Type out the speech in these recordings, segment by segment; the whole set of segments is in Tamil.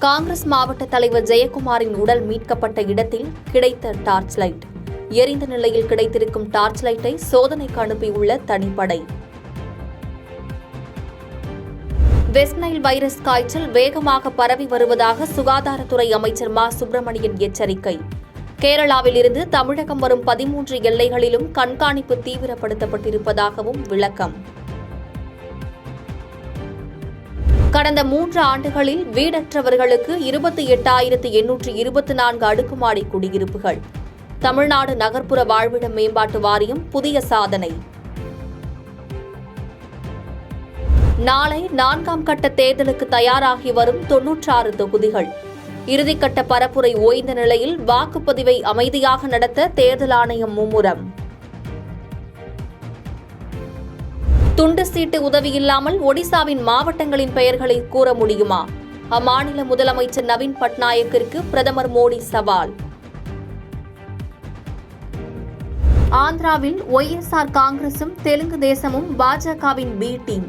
காங்கிரஸ் மாவட்ட தலைவர் ஜெயக்குமாரின் உடல் மீட்கப்பட்ட இடத்தில் கிடைத்த டார்ச் லைட். எரிந்த நிலையில் கிடைத்திருக்கும் டார்ச் லைட்டை சோதனைக்கு அனுப்பியுள்ள தனிப்படை. வெஸ்ட் நைல் வைரஸ் காய்ச்சல் வேகமாக பரவி வருவதாக சுகாதாரத்துறை அமைச்சர் மா. சுப்பிரமணியன் எச்சரிக்கை. கேரளாவில் இருந்து தமிழகம் வரும் 13 எல்லைகளிலும் கண்காணிப்பு தீவிரப்படுத்தப்பட்டிருப்பதாகவும் விளக்கம். கடந்த 3 ஆண்டுகளில் வீடற்றவர்களுக்கு 28,824 அடுக்குமாடி குடியிருப்புகள். தமிழ்நாடு நகர்ப்புற வாழ்விட மேம்பாட்டு வாரியம் புதிய சாதனை. நாளை 4ஆம் கட்ட தேர்தலுக்கு தயாராகி வரும் 96 தொகுதிகள். இறுதிக்கட்ட பரப்புரை ஓய்ந்த நிலையில் வாக்குப்பதிவை அமைதியாக நடத்த தேர்தல் ஆணையம் மும்முரம். துண்டு சீட்டு உதவியில்லாமல் ஒடிசாவின் மாவட்டங்களின் பெயர்களை கூற முடியுமா? அம்மாநில முதலமைச்சர் நவீன் பட்நாயக்கிற்கு பிரதமர் மோடி சவால். ஆந்திராவில் ஒய்எஸ்ஆர் காங்கிரசும் தெலுங்கு தேசமும் பாஜகவின் பி டீம்.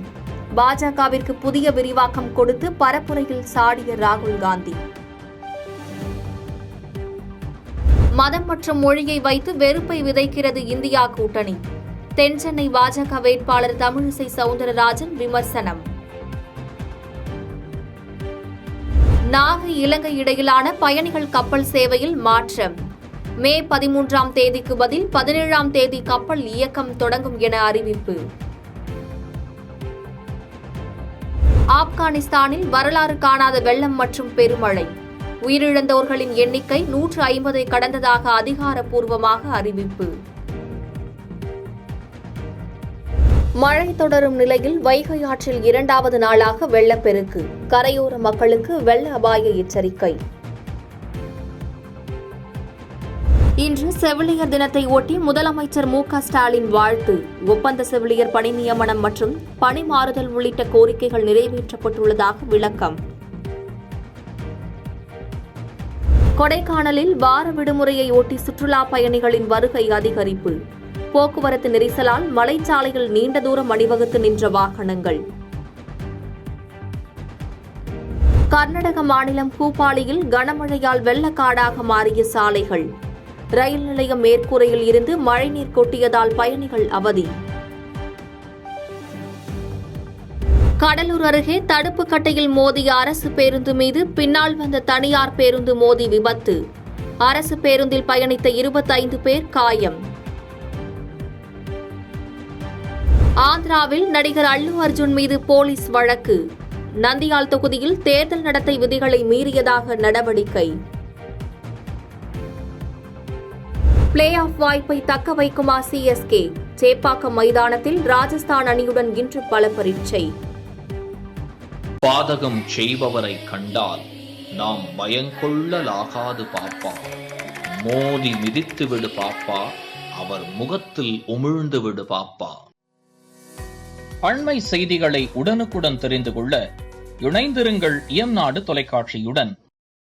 பாஜகவிற்கு புதிய விரிவாக்கம் கொடுத்து பரப்புரையில் சாடிய ராகுல் காந்தி. மதம் மற்றும் மொழியை வைத்து வெறுப்பை விதைக்கிறது இந்தியா கூட்டணி. தென்சென்னை பாஜக வேட்பாளர் தமிழிசை சவுந்தரராஜன் விமர்சனம். நாகை இலங்கை இடையிலான பயணிகள் கப்பல் சேவையில் மாற்றம். மே 13ஆம் தேதிக்கு பதில் 17ஆம் தேதி கப்பல் இயக்கம் தொடங்கும் என அறிவிப்பு. ஆப்கானிஸ்தானில் வரலாறு காணாத வெள்ளம் மற்றும் பெருமழை. உயிரிழந்தோர்களின் எண்ணிக்கை 150ஐ கடந்ததாக அதிகாரப்பூர்வமாக அறிவிப்பு. மழை தொடரும் நிலையில் வைகை ஆற்றில் 2வது நாளாக வெள்ளப்பெருக்கு. கரையோர மக்களுக்கு வெள்ள அபாய எச்சரிக்கை. இன்று செவிலியர் தினத்தை ஒட்டி முதலமைச்சர் மு.க. ஸ்டாலின் வாழ்த்து. ஒப்பந்த செவிலியர் பணி நியமனம் மற்றும் பணி மாறுதல் உள்ளிட்ட கோரிக்கைகள் நிறைவேற்றப்பட்டுள்ளதாக விளக்கம். கொடைக்கானலில் வார விடுமுறையை ஒட்டி சுற்றுலா பயணிகளின் வருகை அதிகரிப்பு. போக்குவரத்து நெரிசலால் மலைச்சாலையில் நீண்ட தூரம் அணிவகுத்து நின்ற வாகனங்கள். கர்நாடக மாநிலம் பூபாலியில் கனமழையால் வெள்ளக்காடாக மாறிய சாலைகள். ரயில் நிலையம் மேற்கூரையில் இருந்து மழைநீர் கொட்டியதால் பயணிகள் அவதி. கடலூர் அருகே தடுப்பு கட்டையில் மோதிய அரசு பேருந்து மீது பின்னால் வந்த தனியார் பேருந்து மோதி விபத்து. அரசு பேருந்தில் பயணித்த 25 பேர் காயம். ஆந்திராவில் நடிகர் அல்லு அர்ஜுன் மீது போலீஸ் வழக்கு. நந்தியால் தொகுதியில் தேர்தல் நடத்தை விதிகளை மீறியதாக நடவடிக்கை. பிளே ஆஃப் வாய்ப்பை தக்க வைக்குமா சிஎஸ்கே? சேப்பாக்கம் மைதானத்தில் ராஜஸ்தான் அணியுடன் இன்று பல பரீட்சை. பாதகம் செய்பவரை கண்டால் நாம் பயங்கொள்ளலாகாது பாப்பா. மோதி மிதித்து விடு பாப்பா, அவர் முகத்தில் உமிழ்ந்து விடு பாப்பா. அண்மை செய்திகளை உடனுக்குடன் தெரிந்து கொள்ள இணைந்திருங்கள் இயம்நாடு தொலைக்காட்சியுடன்.